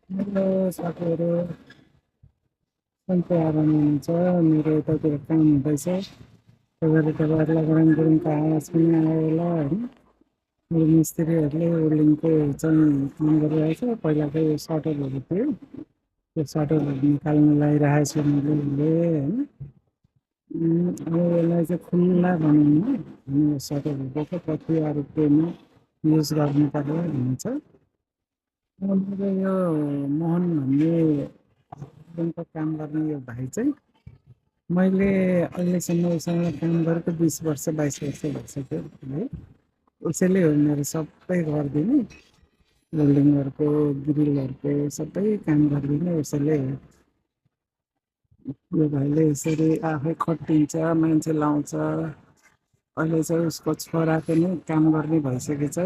मेरो साथीहरू सन्चै आराम हुनुहुन्छ। मेरो यतातिर काम हुँदैछ। त्यही भएर तपाईँहरूलाई गरम गरमको आवाज पनि आयो होला होइन। मेरो मिस्त्रीहरूले ओर्लिङको चाहिँ काम गरिरहेछ। पहिलाको यो सटरहरू थियो, त्यो सटरहरू निकाल्न लगाइरहेको छु मैले होइन। अब यसलाई चाहिँ खुल्ला बनाउनु अनि यो सटरहरूको कति अरू केमा युज गर्नु पर्यो भन्छ। मेरो यो मोहन भन्ने होटलको काम गर्ने यो भाइ चाहिँ मैले अहिलेसम्म उसँग काम गरेको 20 वर्ष 22 वर्ष भइसक्यो है। उसैले हो मेरो सबै गरिदिने, वेल्डिङहरूको ग्रिलहरूको सबै काम गरिदिने उसैले हो। यो भाइले यसरी आफै खटिन्छ, मान्छे लाउँछ। अहिले चाहिँ उसको छोरा पनि काम गर्ने भइसकेछ।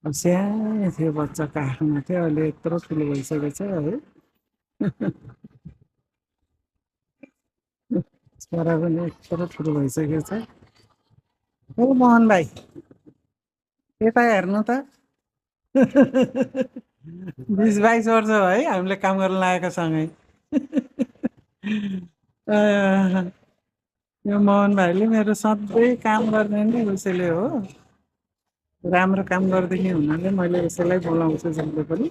अब सानो थियो बच्चा काखमा थियो, अहिले यत्रो ठुलो भइसकेको छ है। छोरा पनि यत्रो ठुलो भइसकेको छ। ओ मोहन भाइ, यता हेर्नु त। 20 22 वर्ष भयो है हामीले काम गर्न लागेको सँगै। आह, यो मोहन भाइले मेरो सधैँ काम गर्ने नै उसैले हो। राम्रो काम गरिदिने हुनाले मैले उसैलाई बोलाउँछु जहिले पनि।